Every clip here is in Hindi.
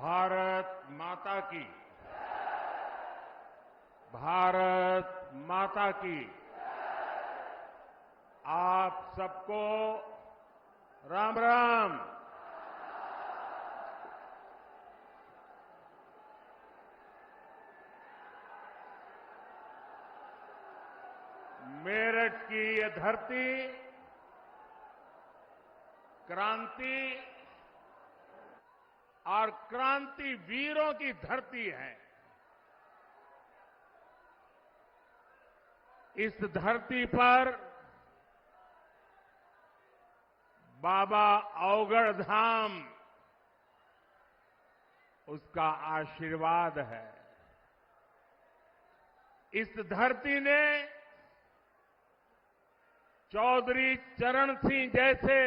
भारत माता की। भारत माता की। आप सबको राम राम। मेरठ की ये धरती क्रांति और क्रांति वीरों की धरती है। इस धरती पर बाबा अवगढ़ धाम उसका आशीर्वाद है। इस धरती ने चौधरी चरण सिंह जैसे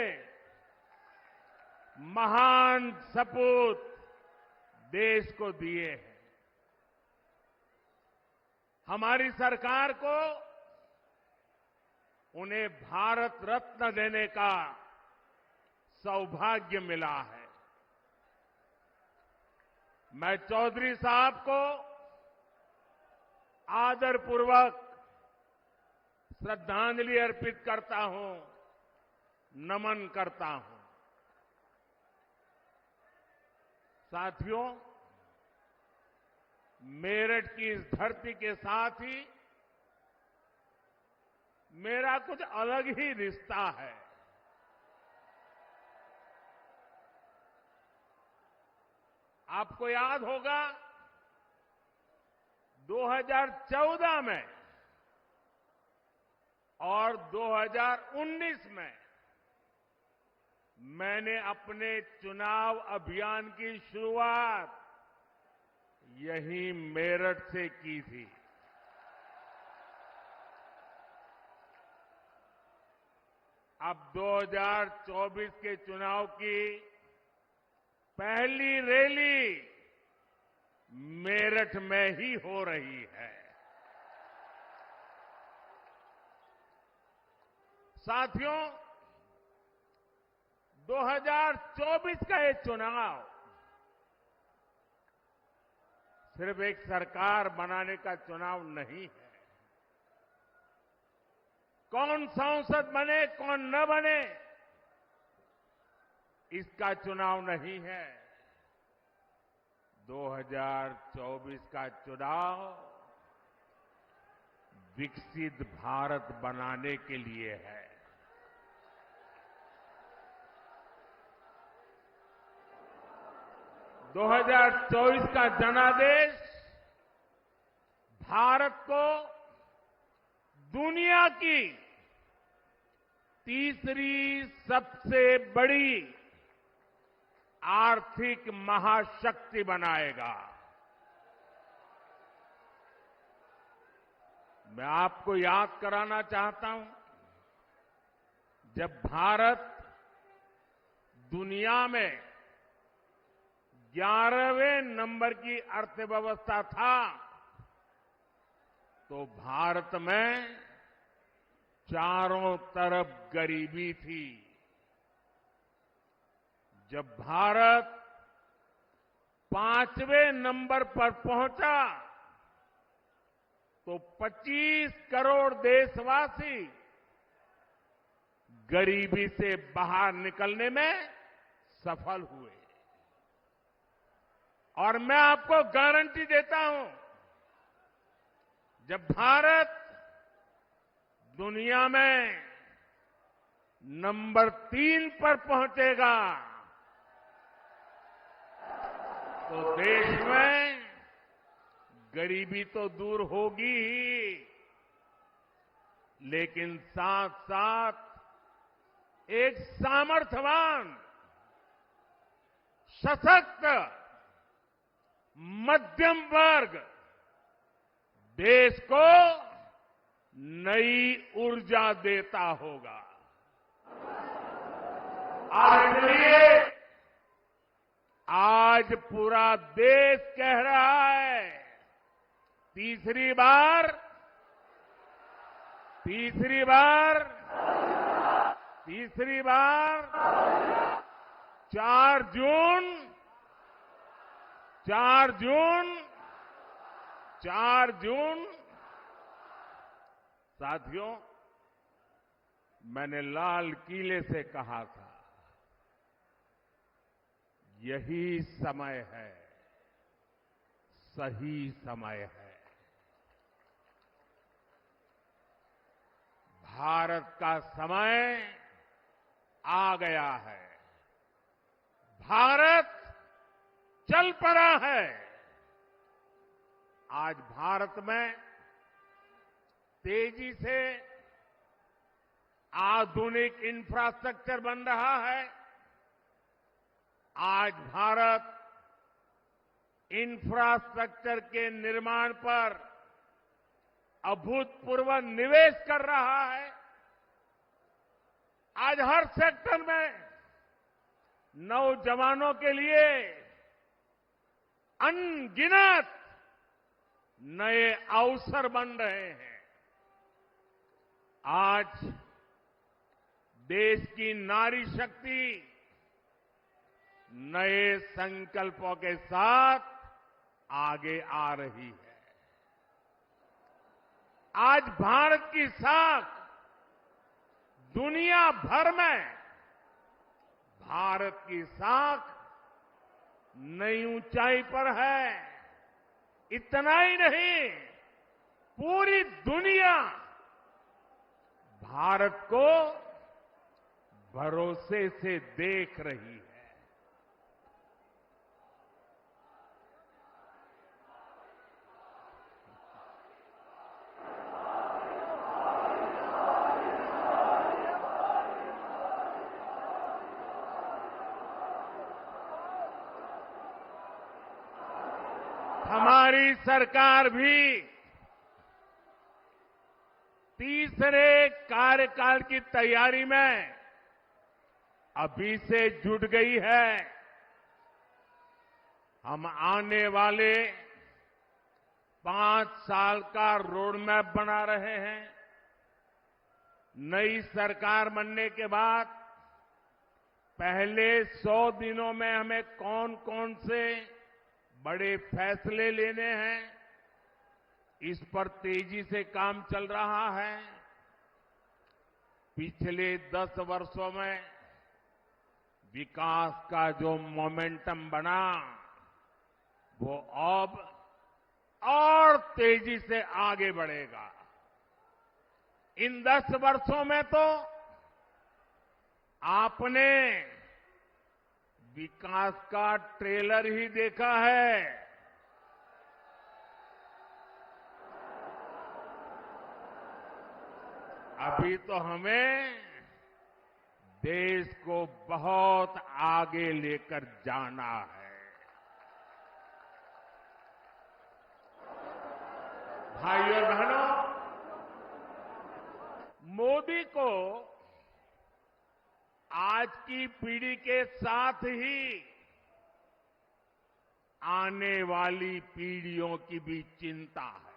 महान सपूत देश को दिए हैं। हमारी सरकार को उन्हें भारत रत्न देने का सौभाग्य मिला है। मैं चौधरी साहब को आदरपूर्वक श्रद्धांजलि अर्पित करता हूं, नमन करता हूं। साथियों, मेरठ की इस धरती के साथ ही मेरा कुछ अलग ही रिश्ता है। आपको याद होगा 2014 में और 2019 में मैंने अपने चुनाव अभियान की शुरुआत यहीं मेरठ से की थी। अब 2024 के चुनाव की पहली रैली मेरठ में ही हो रही है। साथियों, 2024 का ये चुनाव सिर्फ एक सरकार बनाने का चुनाव नहीं है। कौन सांसद बने कौन न बने इसका चुनाव नहीं है। 2024 का चुनाव विकसित भारत बनाने के लिए है। 2024 का जनादेश भारत को दुनिया की तीसरी सबसे बड़ी आर्थिक महाशक्ति बनाएगा। मैं आपको याद कराना चाहता हूं, जब भारत दुनिया में 11वें नंबर की अर्थव्यवस्था था तो भारत में चारों तरफ गरीबी थी। जब भारत 5वें नंबर पर पहुंचा तो 25 करोड़ देशवासी गरीबी से बाहर निकलने में सफल हुए। और मैं आपको गारंटी देता हूं, जब भारत दुनिया में नंबर 3 पर पहुंचेगा तो देश में गरीबी तो दूर होगी ही, लेकिन साथ साथ एक सामर्थ्यवान, सशक्त मध्यम वर्ग देश को नई ऊर्जा देता होगा। और इसलिए आज पूरा देश कह रहा है, तीसरी बार 4 जून 4 जून साथियों, मैंने लाल किले से कहा था, यही समय है, सही समय है। भारत का समय आ गया है। भारत चल पड़ा है। आज भारत में तेजी से आधुनिक इंफ्रास्ट्रक्चर बन रहा है। आज भारत इंफ्रास्ट्रक्चर के निर्माण पर अभूतपूर्व निवेश कर रहा है। आज हर सेक्टर में नौजवानों के लिए अनगिनत नए अवसर बन रहे हैं। आज देश की नारी शक्ति नए संकल्पों के साथ आगे आ रही है। आज भारत की साख दुनिया भर में, भारत की साख नई ऊंचाई पर है। इतना ही नहीं, पूरी दुनिया भारत को भरोसे से देख रही है। हमारी सरकार भी तीसरे कार्यकाल की तैयारी में अभी से जुट गई है। हम आने वाले 5 साल का रोड मैप बना रहे हैं। नई सरकार बनने के बाद पहले 100 दिनों में हमें कौन कौन से बड़े फैसले लेने हैं, इस पर तेजी से काम चल रहा है। पिछले 10 वर्षों में विकास का जो मोमेंटम बना, वो अब और तेजी से आगे बढ़ेगा। इन 10 वर्षों में तो आपने विकास का ट्रेलर ही देखा है। अभी तो हमें देश को बहुत आगे लेकर जाना है। भाइयों और बहनों, मोदी को आज की पीढ़ी के साथ ही आने वाली पीढ़ियों की भी चिंता है।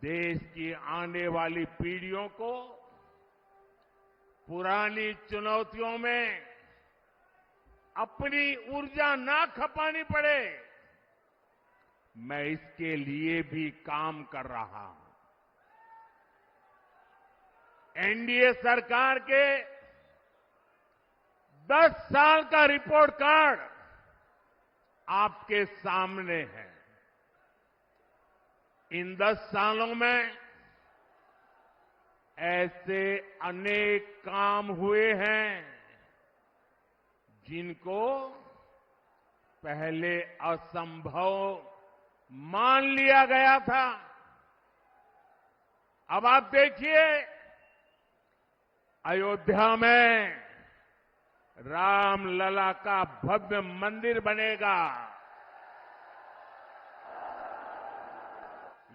देश की आने वाली पीढ़ियों को पुरानी चुनौतियों में अपनी ऊर्जा ना खपानी पड़े, मैं इसके लिए भी काम कर रहा हूं। एनडीए सरकार के 10 साल का रिपोर्ट कार्ड आपके सामने है। इन 10 सालों में ऐसे अनेक काम हुए हैं जिनको पहले असंभव मान लिया गया था। अब आप देखिए, अयोध्या में रामलला का भव्य मंदिर बनेगा।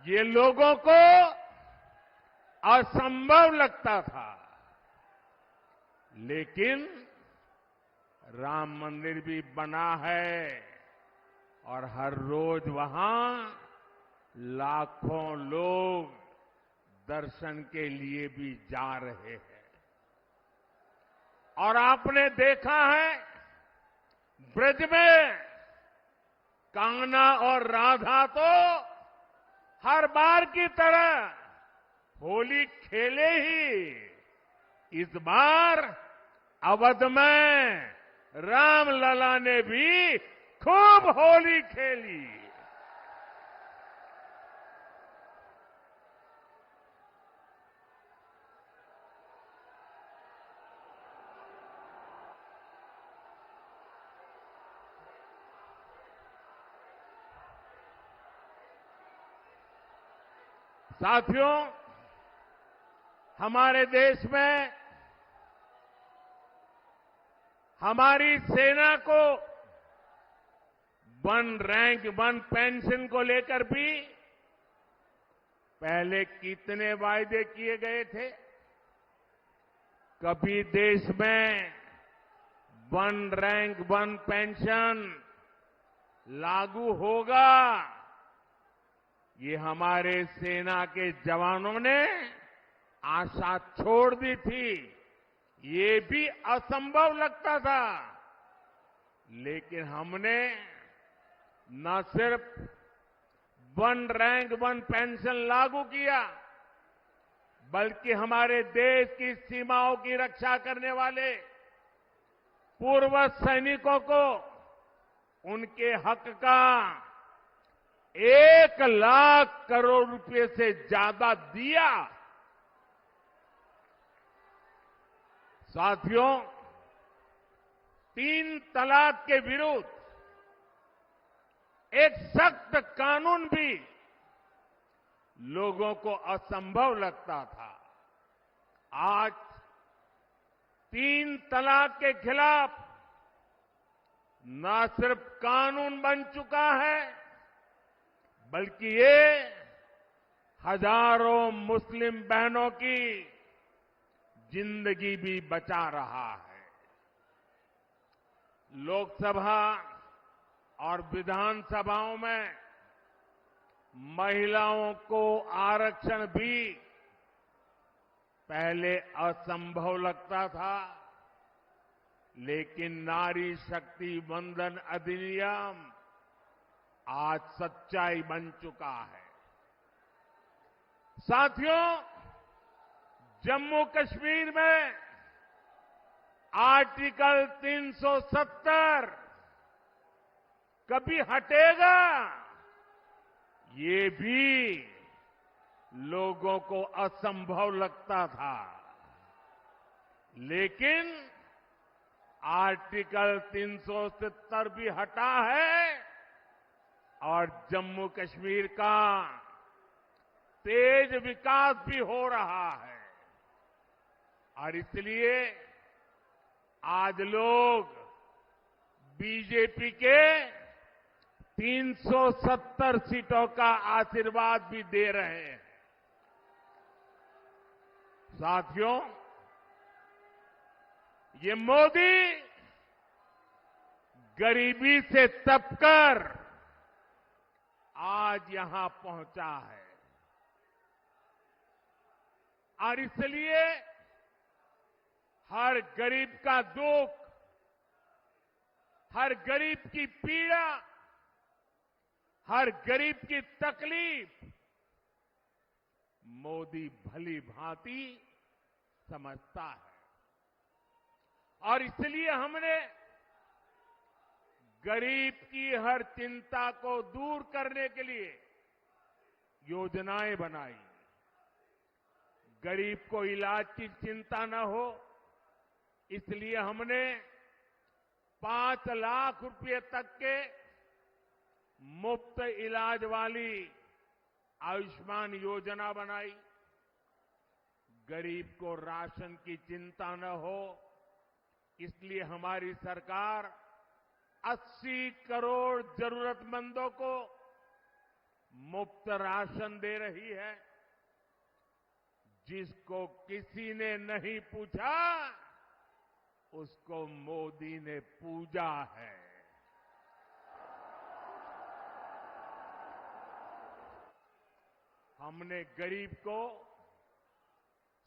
ये लोगों को असंभव लगता था, लेकिन राम मंदिर भी बना है और हर रोज वहां लाखों लोग दर्शन के लिए भी जा रहे हैं। और आपने देखा है, ब्रज में कान्हा और राधा तो हर बार की तरह होली खेले ही। इस बार अवध में रामलला ने भी खूब होली खेली। साथियों, हमारे देश में हमारी सेना को वन रैंक वन पेंशन को लेकर भी पहले कितने वायदे किए गए थे। कभी देश में वन रैंक वन पेंशन लागू होगा, ये हमारे सेना के जवानों ने आशा छोड़ दी थी। ये भी असंभव लगता था, लेकिन हमने न सिर्फ वन रैंक वन पेंशन लागू किया, बल्कि हमारे देश की सीमाओं की रक्षा करने वाले पूर्व सैनिकों को उनके हक का 1,00,000 करोड़ रुपए से ज्यादा दिया। साथियों, 3 तलाक के विरुद्ध एक सख्त कानून भी लोगों को असंभव लगता था। आज 3 तलाक के खिलाफ न सिर्फ कानून बन चुका है, बल्कि ये हजारों मुस्लिम बहनों की जिंदगी भी बचा रहा है। लोकसभा और विधानसभाओं में महिलाओं को आरक्षण भी पहले असंभव लगता था, लेकिन नारी शक्ति वंदन अधिनियम आज सच्चाई बन चुका है। साथियों, जम्मू कश्मीर में आर्टिकल 370 कभी हटेगा, ये भी लोगों को असंभव लगता था, लेकिन आर्टिकल 370 भी हटा है और जम्मू कश्मीर का तेज विकास भी हो रहा है। और इसलिए आज लोग बीजेपी के 370 सीटों का आशीर्वाद भी दे रहे हैं। साथियों, ये मोदी गरीबी से तपकर आज यहां पहुंचा है और इसलिए हर गरीब का दुख, हर गरीब की पीड़ा, हर गरीब की तकलीफ मोदी भली भांति समझता है। और इसलिए हमने गरीब की हर चिंता को दूर करने के लिए योजनाएं बनाई। गरीब को इलाज की चिंता न हो, इसलिए हमने 5 लाख रुपए तक के मुफ्त इलाज वाली आयुष्मान योजना बनाई। गरीब को राशन की चिंता न हो, इसलिए हमारी सरकार 80 करोड़ जरूरतमंदों को मुफ्त राशन दे रही है। जिसको किसी ने नहीं पूछा, उसको मोदी ने पूजा है। हमने गरीब को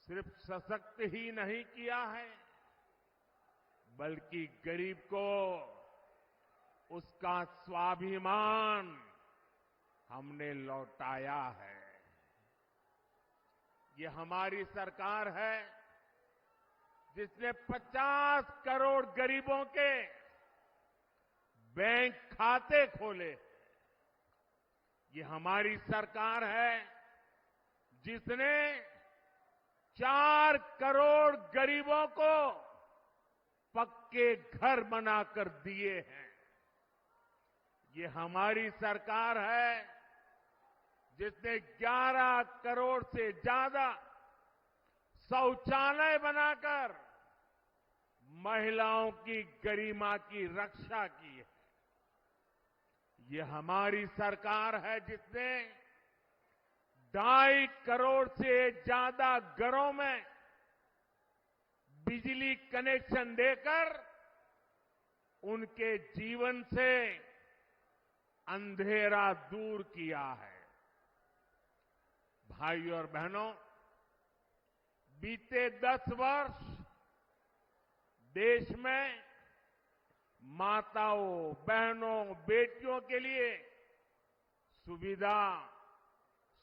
सिर्फ सशक्त ही नहीं किया है, बल्कि गरीब को उसका स्वाभिमान हमने लौटाया है। ये हमारी सरकार है जिसने 50 करोड़ गरीबों के बैंक खाते खोले। ये हमारी सरकार है जिसने 4 करोड़ गरीबों को पक्के घर बनाकर दिए हैं। ये हमारी सरकार है जिसने 11 करोड़ से ज्यादा शौचालय बनाकर महिलाओं की गरिमा की रक्षा की है। ये हमारी सरकार है जिसने 2.5 करोड़ से ज्यादा घरों में बिजली कनेक्शन देकर उनके जीवन से अंधेरा दूर किया है। भाई और बहनों, बीते 10 वर्ष देश में माताओं, बहनों, बेटियों के लिए सुविधा,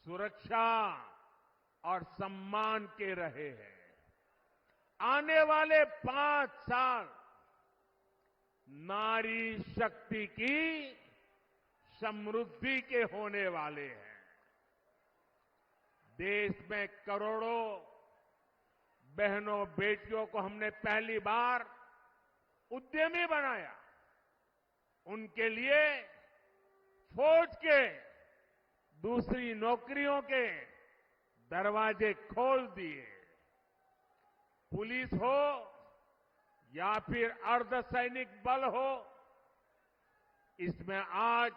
सुरक्षा और सम्मान के रहे हैं। आने वाले 5 साल नारी शक्ति की समृद्धि के होने वाले हैं। देश में करोड़ों बहनों, बेटियों को हमने पहली बार उद्यमी बनाया। उनके लिए फौज के दूसरी नौकरियों के दरवाजे खोल दिए। पुलिस हो या फिर अर्धसैनिक बल हो, इसमें आज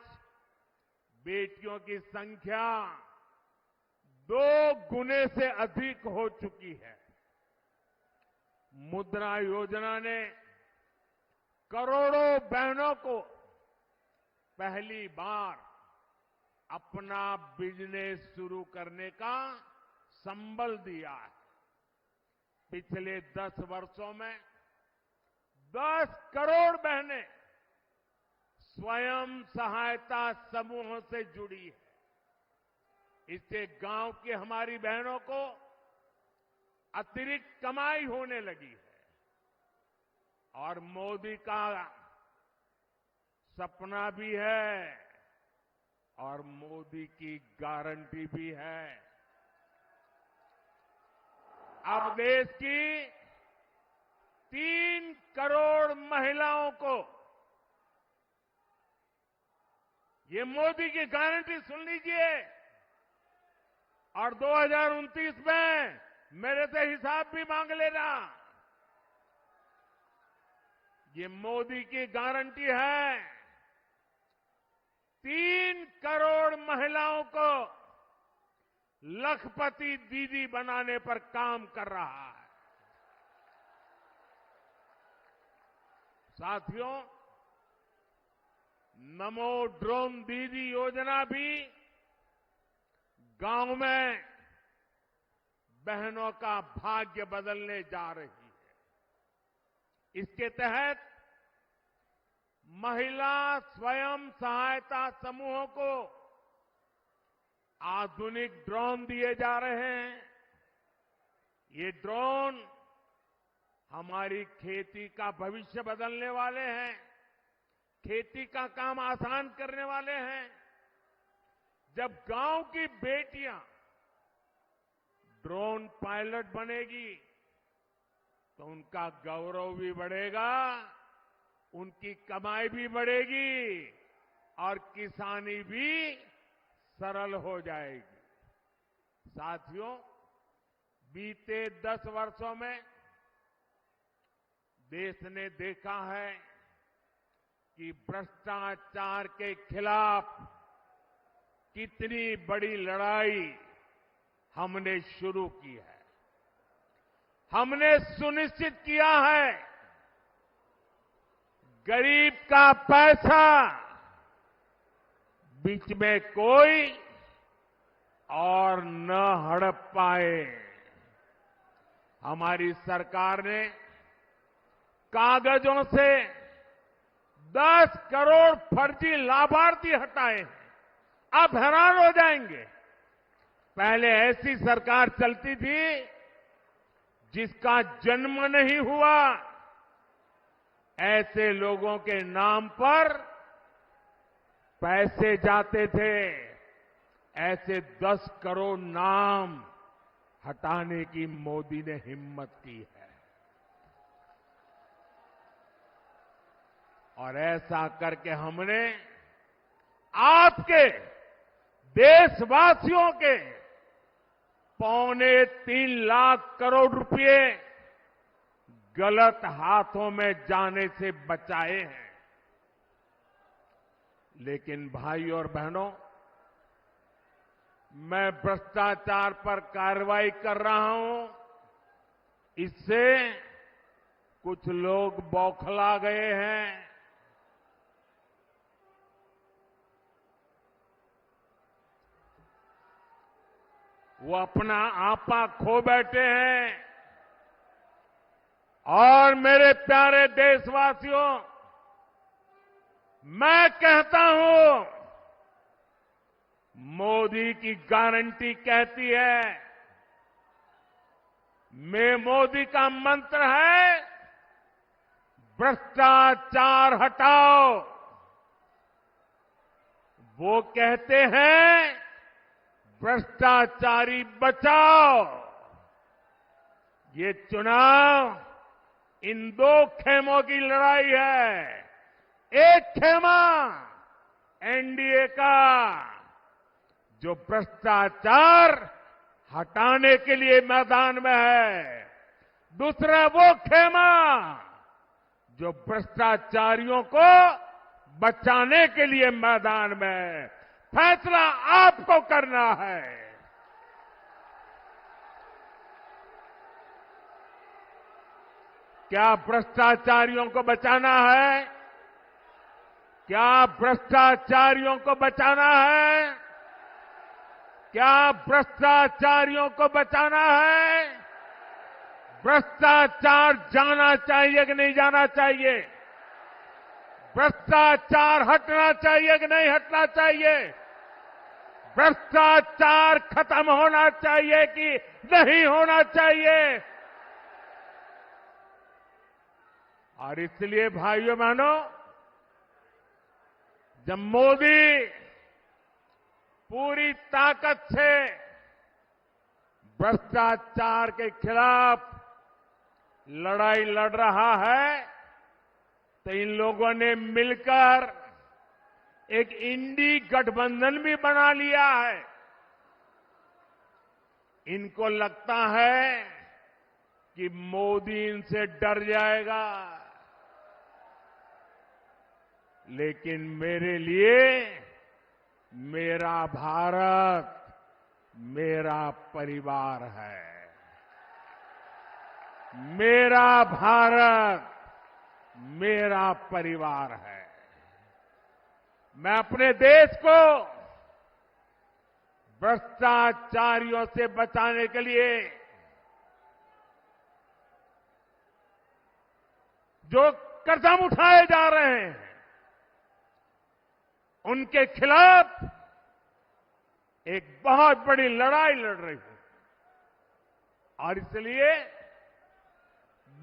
बेटियों की संख्या 2 गुने से अधिक हो चुकी है। मुद्रा योजना ने करोड़ों बहनों को पहली बार अपना बिजनेस शुरू करने का संबल दिया है। पिछले 10 वर्षों में 10 करोड़ बहनें स्वयं सहायता समूहों से जुड़ी है। इससे गांव की हमारी बहनों को अतिरिक्त कमाई होने लगी है और मोदी का सपना भी है और मोदी की गारंटी भी है। अब देश की 3 करोड़ महिलाओं को ये मोदी की गारंटी सुन लीजिए और 2029 में मेरे से हिसाब भी मांग लेना। ये मोदी की गारंटी है। 3 करोड़ महिलाओं को लखपति दीदी बनाने पर काम कर रहा है। साथियों, नमो ड्रोन दीदी योजना भी गांव में बहनों का भाग्य बदलने जा रही है। इसके तहत महिला स्वयं सहायता समूहों को आधुनिक ड्रोन दिए जा रहे हैं। ये ड्रोन हमारी खेती का भविष्य बदलने वाले हैं, खेती का काम आसान करने वाले हैं। जब गांव की बेटियां ड्रोन पायलट बनेगी तो उनका गौरव भी बढ़ेगा, उनकी कमाई भी बढ़ेगी और किसानी भी सरल हो जाएगी। साथियों, बीते 10 वर्षों में देश ने देखा है कि भ्रष्टाचार के खिलाफ कितनी बड़ी लड़ाई हमने शुरू की है। हमने सुनिश्चित किया है गरीब का पैसा बीच में कोई और न हड़प पाए। हमारी सरकार ने कागजों से 10 करोड़ फर्जी लाभार्थी हटाए हैं। आप हैरान हो जाएंगे। पहले ऐसी सरकार चलती थी जिसका जन्म नहीं हुआ, ऐसे लोगों के नाम पर पैसे जाते थे। ऐसे 10 करोड़ नाम हटाने की मोदी ने हिम्मत की है। और ऐसा करके हमने आपके देशवासियों के 3.25 लाख करोड़ रुपए गलत हाथों में जाने से बचाए हैं। लेकिन भाई और बहनों, मैं भ्रष्टाचार पर कार्रवाई कर रहा हूं, इससे कुछ लोग बौखला गए हैं। वो अपना आपा खो बैठे हैं। और मेरे प्यारे देशवासियों, मैं कहता हूं, मोदी की गारंटी कहती है, मोदी का मंत्र है, भ्रष्टाचार हटाओ। वो कहते हैं, भ्रष्टाचारी बचाओ। ये चुनाव इन 2 खेमों की लड़ाई है। एक खेमा एनडीए का, जो भ्रष्टाचार हटाने के लिए मैदान में है। दूसरा वो खेमा जो भ्रष्टाचारियों को बचाने के लिए मैदान में है। फैसला आपको करना है। क्या भ्रष्टाचारियों को बचाना है? क्या भ्रष्टाचारियों को बचाना है? क्या भ्रष्टाचारियों को बचाना है? भ्रष्टाचार जाना चाहिए कि नहीं जाना चाहिए? भ्रष्टाचार हटना चाहिए कि नहीं हटना चाहिए? भ्रष्टाचार खत्म होना चाहिए कि नहीं होना चाहिए? और इसलिए भाइयों बहनों, जब मोदी पूरी ताकत से भ्रष्टाचार के खिलाफ लड़ाई लड़ रहा है, तो इन लोगों ने मिलकर एक इंडी गठबंधन भी बना लिया है। इनको लगता है कि मोदी इनसे डर जाएगा, लेकिन मेरे लिए मेरा भारत मेरा परिवार है। मेरा भारत मेरा परिवार है। मैं अपने देश को भ्रष्टाचारियों से बचाने के लिए जो कदम उठाए जा रहे हैं, उनके खिलाफ एक बहुत बड़ी लड़ाई लड़ रही हूं। और इसलिए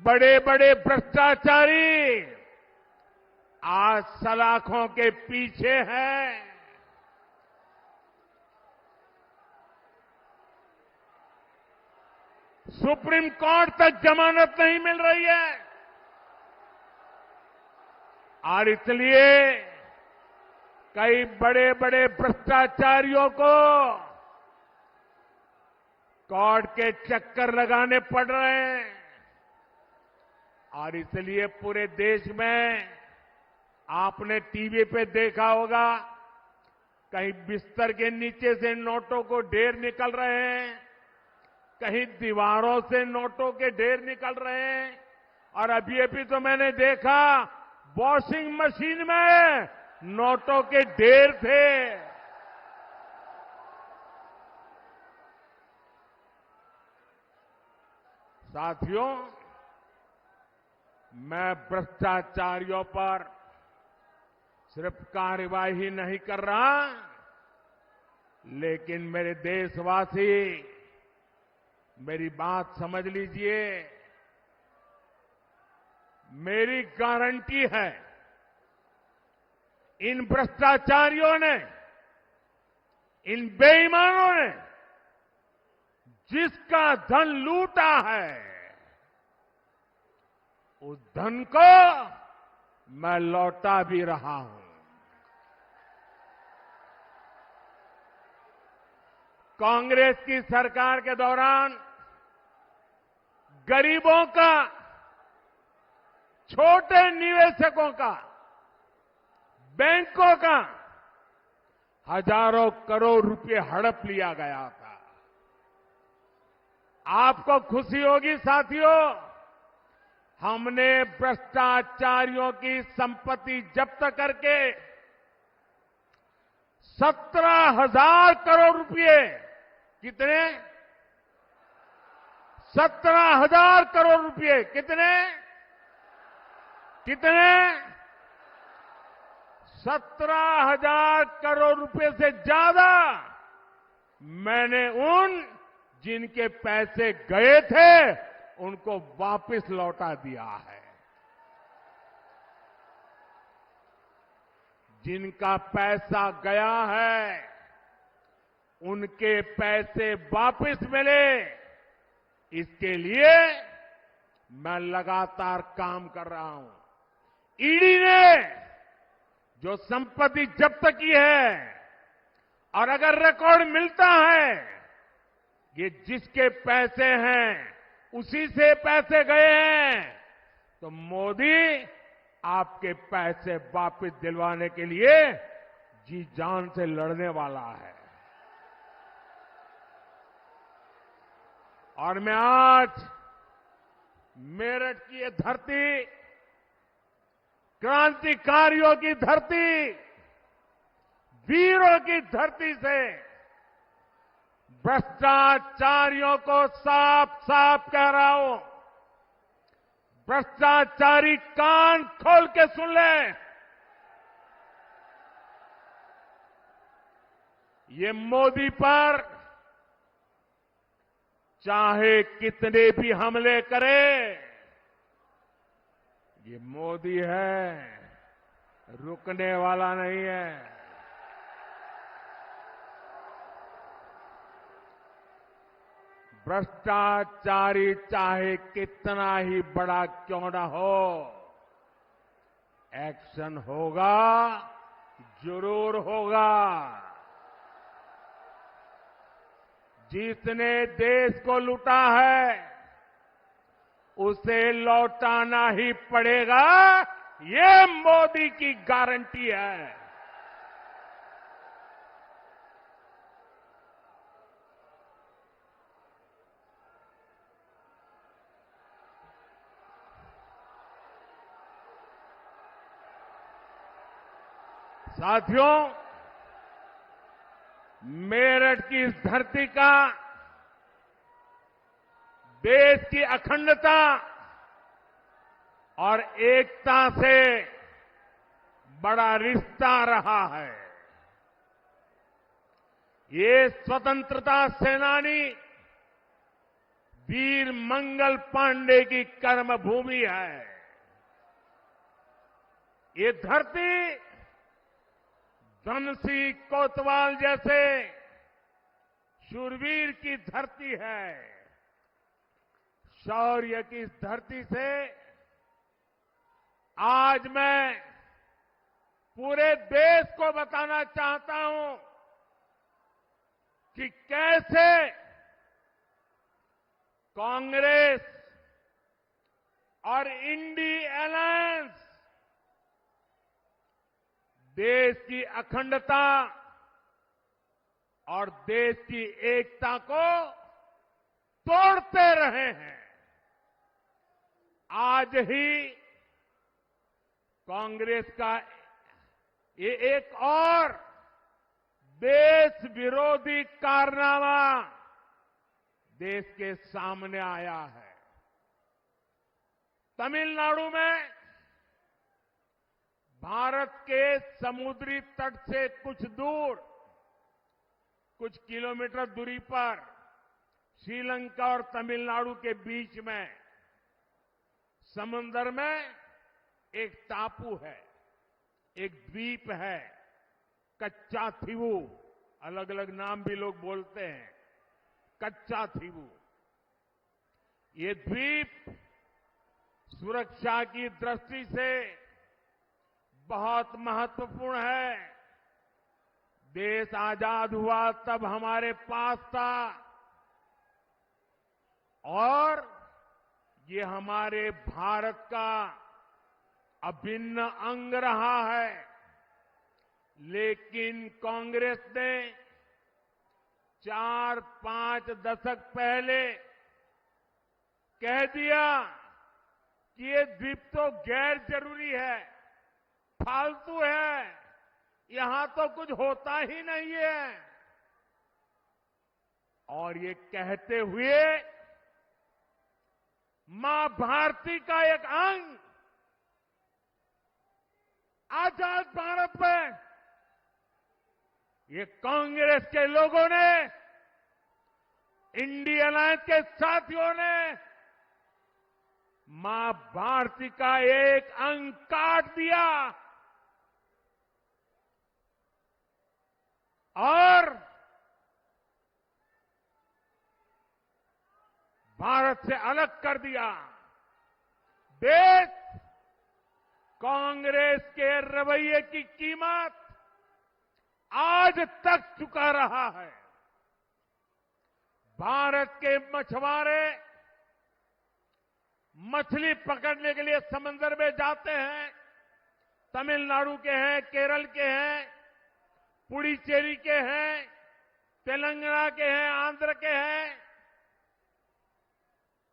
बड़े बड़े भ्रष्टाचारी आज सलाखों के पीछे हैं। सुप्रीम कोर्ट तक जमानत नहीं मिल रही है। और इसलिए कई बड़े बड़े भ्रष्टाचारियों को कोर्ट के चक्कर लगाने पड़ रहे हैं। और इसलिए पूरे देश में आपने टीवी पे देखा होगा, कहीं बिस्तर के नीचे से नोटों को ढेर निकल रहे हैं, कहीं दीवारों से नोटों के ढेर निकल रहे हैं। और अभी तो मैंने देखा, वॉशिंग मशीन में नोटों के ढेर थे। साथियों, मैं भ्रष्टाचारियों पर सिर्फ कार्यवाही नहीं कर रहा, लेकिन मेरे देशवासी मेरी बात समझ लीजिए। मेरी गारंटी है, इन भ्रष्टाचारियों ने, इन बेईमानों ने जिसका धन लूटा है, उस धन को मैं लौटा भी रहा हूं। कांग्रेस की सरकार के दौरान गरीबों का, छोटे निवेशकों का, बैंकों का हजारों करोड़ रुपए हड़प लिया गया था। आपको खुशी होगी साथियों, हमने भ्रष्टाचारियों की संपत्ति जब्त करके 17,000 करोड़ रुपए, कितने? 17,000 करोड़ रुपए। कितने? 17,000 करोड़ रुपए से ज्यादा मैंने उन जिनके पैसे गए थे उनको वापस लौटा दिया है। जिनका पैसा गया है उनके पैसे वापस मिले, इसके लिए मैं लगातार काम कर रहा हूं। ईडी ने जो संपत्ति जब्त की है, और अगर रिकॉर्ड मिलता है ये जिसके पैसे हैं उसी से पैसे गए हैं, तो मोदी आपके पैसे वापस दिलवाने के लिए जी जान से लड़ने वाला है। और मैं आज मेरठ की ये धरती, क्रांतिकारियों की धरती, वीरों की धरती से भ्रष्टाचारियों को साफ साफ कह रहा हूं, भ्रष्टाचारी कान खोल के सुन ले। ये मोदी पर चाहे कितने भी हमले करे, ये मोदी है, रुकने वाला नहीं है। भ्रष्टाचारी चाहे कितना ही बड़ा क्यों न हो, एक्शन होगा, जरूर होगा। जिसने देश को लूटा है उसे लौटाना ही पड़ेगा, ये मोदी की गारंटी है। साथियों, मेरठ की इस धरती का देश की अखंडता और एकता से बड़ा रिश्ता रहा है। ये स्वतंत्रता सेनानी वीर मंगल पांडे की कर्मभूमि है। ये धरती धनसिंह कोतवाल जैसे शूरवीर की धरती है। शौर्य की इस धरती से आज मैं पूरे देश को बताना चाहता हूं कि कैसे कांग्रेस और इंडी अलायंस देश की अखंडता और देश की एकता को तोड़ते रहे हैं। आज ही कांग्रेस का ये एक और देश विरोधी कारनामा देश के सामने आया है। तमिलनाडु में भारत के समुद्री तट से कुछ दूर, कुछ किलोमीटर दूरी पर श्रीलंका और तमिलनाडु के बीच में समुद्र में एक टापू है, एक द्वीप है, कच्चा थीवू। अलग अलग नाम भी लोग बोलते हैं, कच्चा थीवू। ये द्वीप सुरक्षा की दृष्टि से बहुत महत्वपूर्ण है। देश आजाद हुआ तब हमारे पास था और ये हमारे भारत का अभिन्न अंग रहा है। लेकिन कांग्रेस ने 4-5 दशक पहले कह दिया कि ये द्वीप तो गैर जरूरी है, फालतू है, यहां तो कुछ होता ही नहीं है। और ये कहते हुए मां भारती का एक अंग आजाद भारत में ये कांग्रेस के लोगों ने, इंडिया अलायंस के साथियों ने मां भारती का एक अंग काट दिया और भारत से अलग कर दिया। देश कांग्रेस के रवैये की कीमत आज तक चुका रहा है। भारत के मछुआरे मछली पकड़ने के लिए समंदर में जाते हैं, तमिलनाडु के हैं, केरल के हैं, पुडुचेरी के हैं, तेलंगाना के हैं, आंध्र के हैं।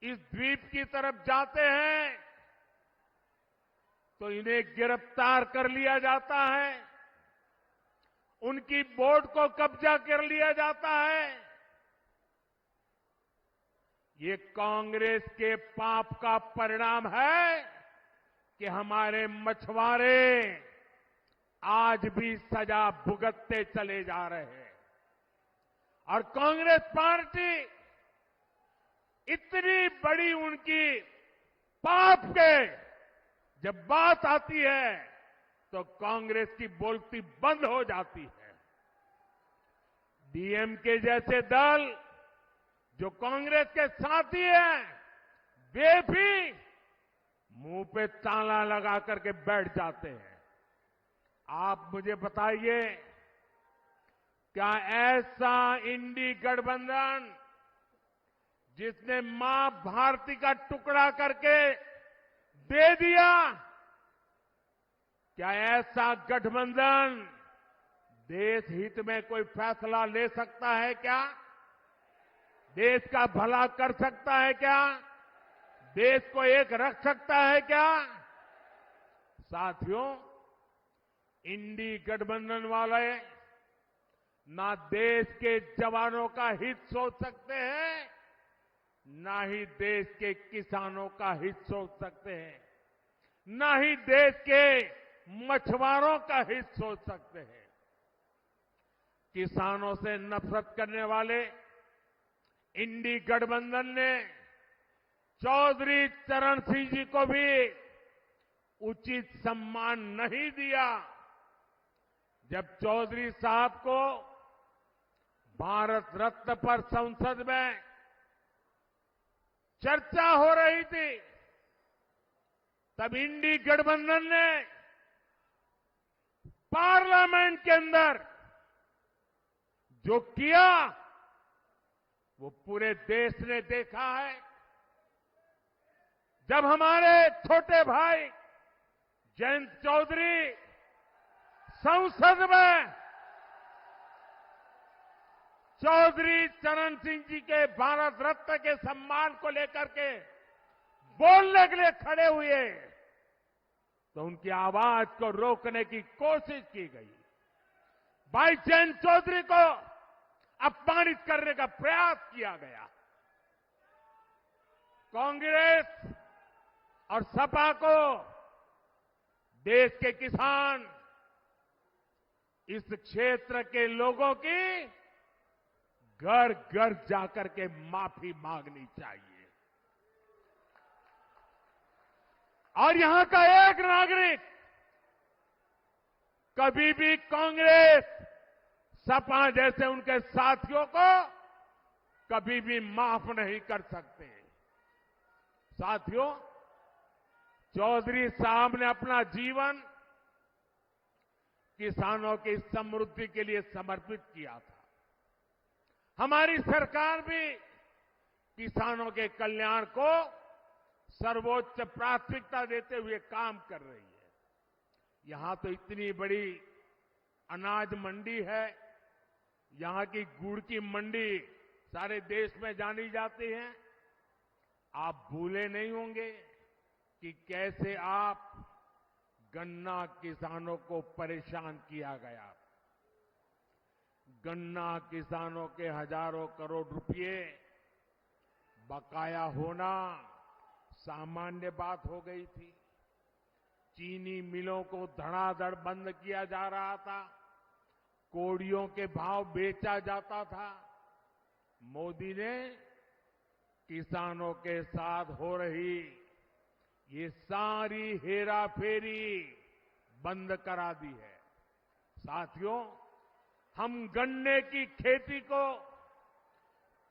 इस द्वीप की तरफ जाते हैं तो इन्हें गिरफ्तार कर लिया जाता है, उनकी बोट को कब्जा कर लिया जाता है। ये कांग्रेस के पाप का परिणाम है कि हमारे मछुआरे आज भी सजा भुगतते चले जा रहे हैं। और कांग्रेस पार्टी इतनी बड़ी उनकी पाप के जब बात आती है तो कांग्रेस की बोलती बंद हो जाती है। डीएमके जैसे दल जो कांग्रेस के साथी हैं, वे भी मुंह पे ताला लगा करके बैठ जाते हैं। आप मुझे बताइए, क्या ऐसा इंडी गठबंधन जिसने मां भारती का टुकड़ा करके दे दिया, क्या ऐसा गठबंधन देश हित में कोई फैसला ले सकता है क्या? देश का भला कर सकता है क्या? देश को एक रख सकता है क्या? साथियों, इंडी गठबंधन वाले ना देश के जवानों का हित सोच सकते हैं, ना ही देश के किसानों का हित सोच सकते हैं, ना ही देश के मछुआरों का हित सोच सकते हैं। किसानों से नफरत करने वाले इंडी गठबंधन ने चौधरी चरण सिंह जी को भी उचित सम्मान नहीं दिया। जब चौधरी साहब को भारत रत्न पर संसद में चर्चा हो रही थी, तब इंडी गठबंधन ने पार्लियामेंट के अंदर जो किया वो पूरे देश ने देखा है। जब हमारे छोटे भाई जयंत चौधरी संसद में चौधरी चरण सिंह जी के भारत रत्न के सम्मान को लेकर के बोलने के लिए खड़े हुए तो उनकी आवाज को रोकने की कोशिश की गई। भाई जयंत चौधरी को अपमानित करने का प्रयास किया गया। कांग्रेस और सपा को देश के किसान इस क्षेत्र के लोगों की घर घर जाकर के माफी मांगनी चाहिए। और यहां का एक नागरिक कभी भी कांग्रेस, सपा जैसे उनके साथियों को कभी भी माफ नहीं कर सकते। साथियों, चौधरी साहब ने अपना जीवन किसानों की समृद्धि के लिए समर्पित किया था। हमारी सरकार भी किसानों के कल्याण को सर्वोच्च प्राथमिकता देते हुए काम कर रही है। यहां तो इतनी बड़ी अनाज मंडी है, यहां की गुड़ की मंडी सारे देश में जानी जाती है। आप भूले नहीं होंगे कि कैसे आप गन्ना किसानों को परेशान किया गया। गन्ना किसानों के हजारों करोड़ रुपए बकाया होना सामान्य बात हो गई थी। चीनी मिलों को धड़ाधड़ बंद किया जा रहा था, कोड़ियों के भाव बेचा जाता था। मोदी ने किसानों के साथ हो रही ये सारी हेराफेरी बंद करा दी है। साथियों, हम गन्ने की खेती को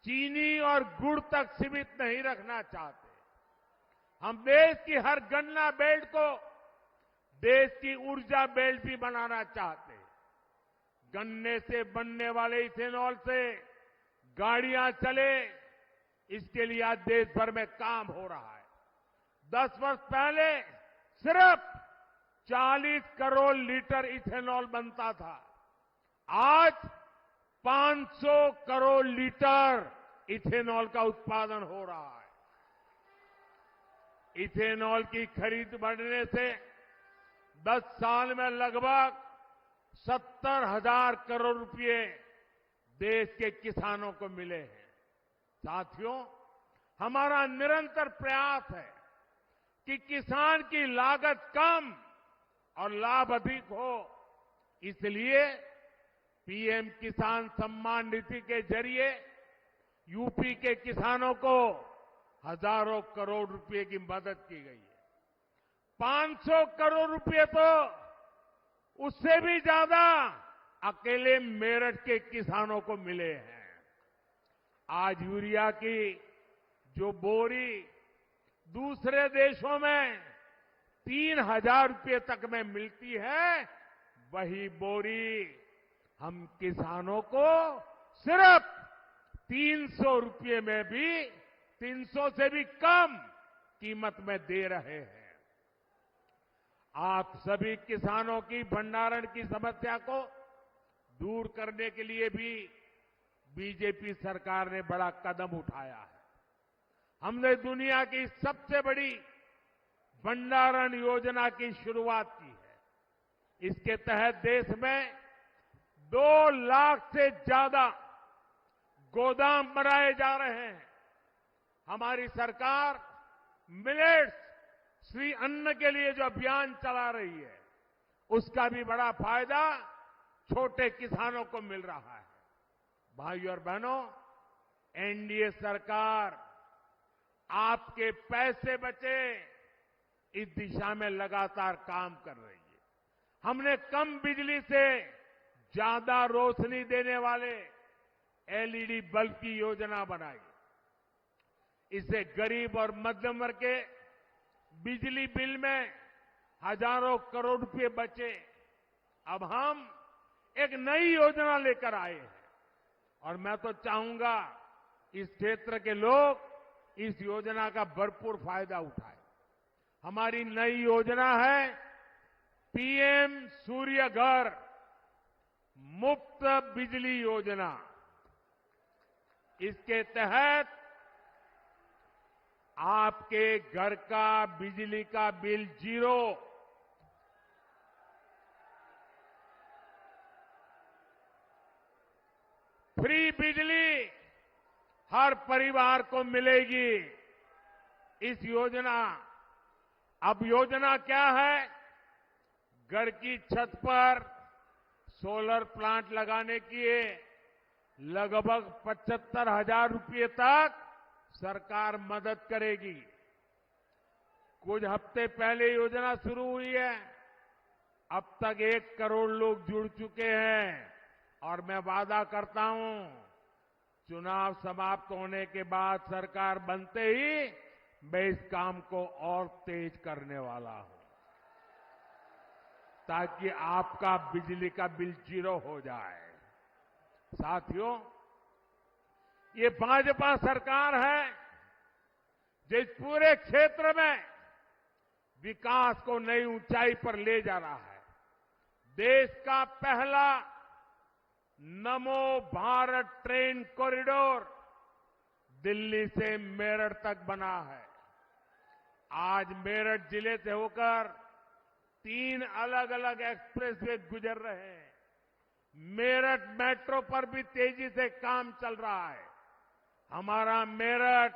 चीनी और गुड़ तक सीमित नहीं रखना चाहते। हम देश की हर गन्ना बेल्ट को देश की ऊर्जा बेल्ट भी बनाना चाहते हैं। गन्ने से बनने वाले इथेनॉल से गाड़ियां चले, इसके लिए आज देश भर में काम हो रहा है। 10 वर्ष पहले सिर्फ 40 करोड़ लीटर इथेनॉल बनता था, आज 500 करोड़ लीटर इथेनॉल का उत्पादन हो रहा है। इथेनॉल की खरीद बढ़ने से 10 साल में लगभग 70,000 करोड़ रुपए देश के किसानों को मिले हैं। साथियों, हमारा निरंतर प्रयास है कि किसान की लागत कम और लाभ अधिक हो। इसलिए पीएम किसान सम्मान निधि के जरिए यूपी के किसानों को हजारों करोड़ रुपए की मदद की गई है। 500 करोड़ रुपए तो उससे भी ज्यादा अकेले मेरठ के किसानों को मिले हैं। आज यूरिया की जो बोरी दूसरे देशों में 3,000 रुपए तक में मिलती है, वही बोरी हम किसानों को सिर्फ 300 रुपए में भी 300 से भी कम कीमत में दे रहे हैं। आप सभी किसानों की भंडारण की समस्या को दूर करने के लिए भी बीजेपी सरकार ने बड़ा कदम उठाया है। हमने दुनिया की सबसे बड़ी भंडारण योजना की शुरुआत की है। इसके तहत देश में 2 लाख से ज्यादा गोदाम बनाए जा रहे हैं। हमारी सरकार मिलेट्स श्री अन्न के लिए जो अभियान चला रही है, उसका भी बड़ा फायदा छोटे किसानों को मिल रहा है। भाइयों और बहनों, एनडीए सरकार आपके पैसे बचे इस दिशा में लगातार काम कर रही है। हमने कम बिजली से ज्यादा रोशनी देने वाले एलईडी बल्ब की योजना बनाई। इससे गरीब और मध्यम वर्ग के बिजली बिल में हजारों करोड़ रुपए बचे। अब हम एक नई योजना लेकर आए हैं और मैं तो चाहूंगा इस क्षेत्र के लोग इस योजना का भरपूर फायदा उठाएं। हमारी नई योजना है पीएम सूर्य घर मुफ्त बिजली योजना। इसके तहत आपके घर का बिजली का बिल 0, फ्री बिजली हर परिवार को मिलेगी। इस योजना, अब योजना क्या है? घर की छत पर सोलर प्लांट लगाने की लगभग 75,000 रुपये तक सरकार मदद करेगी। कुछ हफ्ते पहले योजना शुरू हुई है। अब तक 1 करोड़ लोग जुड़ चुके हैं और मैं वादा करता हूं, चुनाव समाप्त होने के बाद सरकार बनते ही मैं इस काम को और तेज करने वाला हूं, ताकि आपका बिजली का बिल 0 हो जाए। साथियों, ये भाजपा सरकार है जो इस पूरे क्षेत्र में विकास को नई ऊंचाई पर ले जा रहा है। देश का पहला नमो भारत ट्रेन कॉरिडोर दिल्ली से मेरठ तक बना है। आज मेरठ जिले से होकर 3 अलग अलग एक्सप्रेसवे गुजर रहे हैं। मेरठ मेट्रो पर भी तेजी से काम चल रहा है। हमारा मेरठ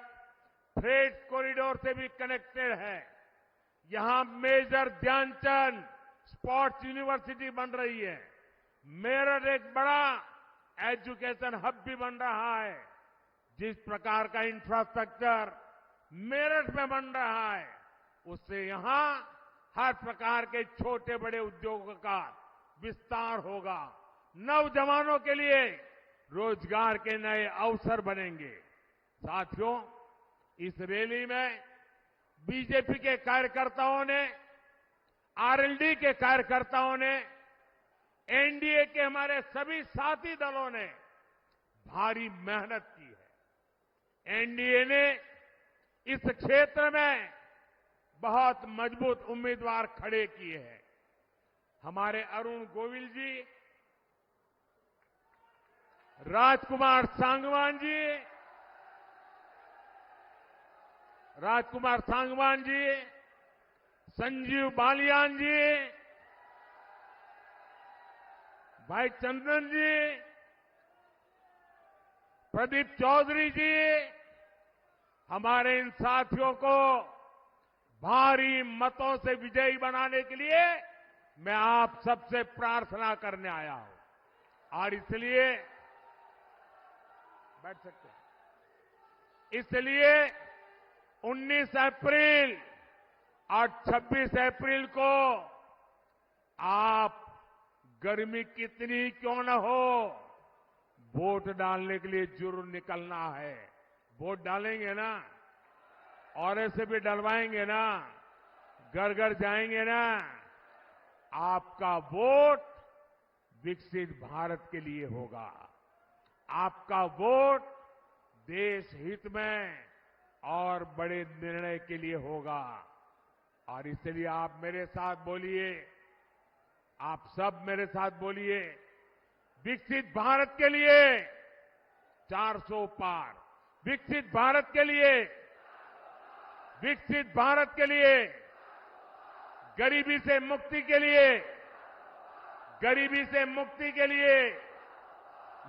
फ्रेट कॉरिडोर से भी कनेक्टेड है। यहां मेजर ध्यानचंद स्पोर्ट्स यूनिवर्सिटी बन रही है। मेरठ एक बड़ा एजुकेशन हब भी बन रहा है। जिस प्रकार का इंफ्रास्ट्रक्चर मेरठ में बन रहा है, उससे यहां हर प्रकार के छोटे बड़े उद्योगों का विस्तार होगा। नौजवानों के लिए रोजगार के नए अवसर बनेंगे। साथियों, इस रैली में बीजेपी के कार्यकर्ताओं ने, आरएलडी के कार्यकर्ताओं ने, एनडीए के हमारे सभी साथी दलों ने भारी मेहनत की है। एनडीए ने इस क्षेत्र में बहुत मजबूत उम्मीदवार खड़े किए हैं। हमारे अरुण गोविल जी, राजकुमार सांगवान जी, संजीव बालियान जी, भाई चंदन जी, प्रदीप चौधरी जी, हमारे इन साथियों को भारी मतों से विजयी बनाने के लिए मैं आप सबसे प्रार्थना करने आया हूं। और इसलिए बैठ सकते हैं। इसलिए 19 अप्रैल और 26 अप्रैल को आप गर्मी कितनी क्यों न हो, वोट डालने के लिए जरूर निकलना है। वोट डालेंगे ना? और ऐसे भी डलवाएंगे ना? घर घर जाएंगे ना? आपका वोट विकसित भारत के लिए होगा। आपका वोट देश हित में और बड़े निर्णय के लिए होगा। और इसलिए आप मेरे साथ बोलिए, आप सब मेरे साथ बोलिए, विकसित भारत के लिए 400 पार, विकसित भारत के लिए, विकसित भारत के लिए, गरीबी से मुक्ति के लिए, गरीबी से मुक्ति के लिए,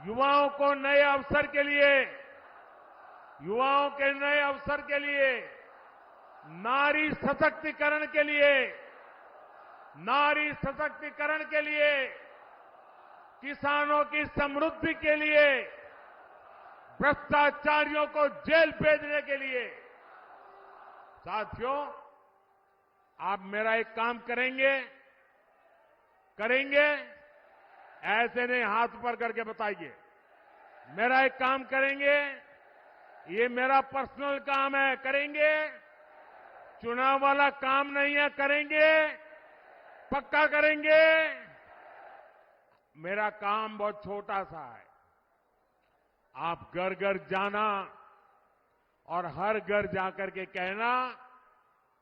युवाओं को नए अवसर के लिए, युवाओं के नए अवसर के लिए, नारी सशक्तिकरण के लिए, नारी सशक्तिकरण के लिए, किसानों की समृद्धि के लिए, भ्रष्टाचारियों को जेल भेजने के लिए। साथियों, आप मेरा एक काम करेंगे? करेंगे? ऐसे नहीं, हाथ ऊपर करके बताइए। मेरा एक काम करेंगे? ये मेरा पर्सनल काम है, करेंगे? चुनाव वाला काम नहीं है, करेंगे? पक्का करेंगे? मेरा काम बहुत छोटा सा है। आप घर घर जाना और हर घर जाकर के कहना,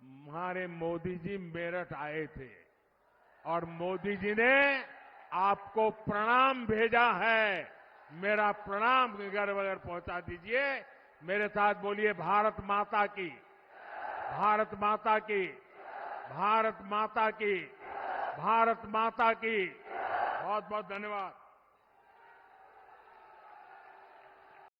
हमारे मोदी जी मेरठ आए थे और मोदी जी ने आपको प्रणाम भेजा है। मेरा प्रणाम घर घर पहुंचा दीजिए। मेरे साथ बोलिए, भारत माता की, भारत माता की, भारत माता की, भारत माता की। बहुत बहुत धन्यवाद।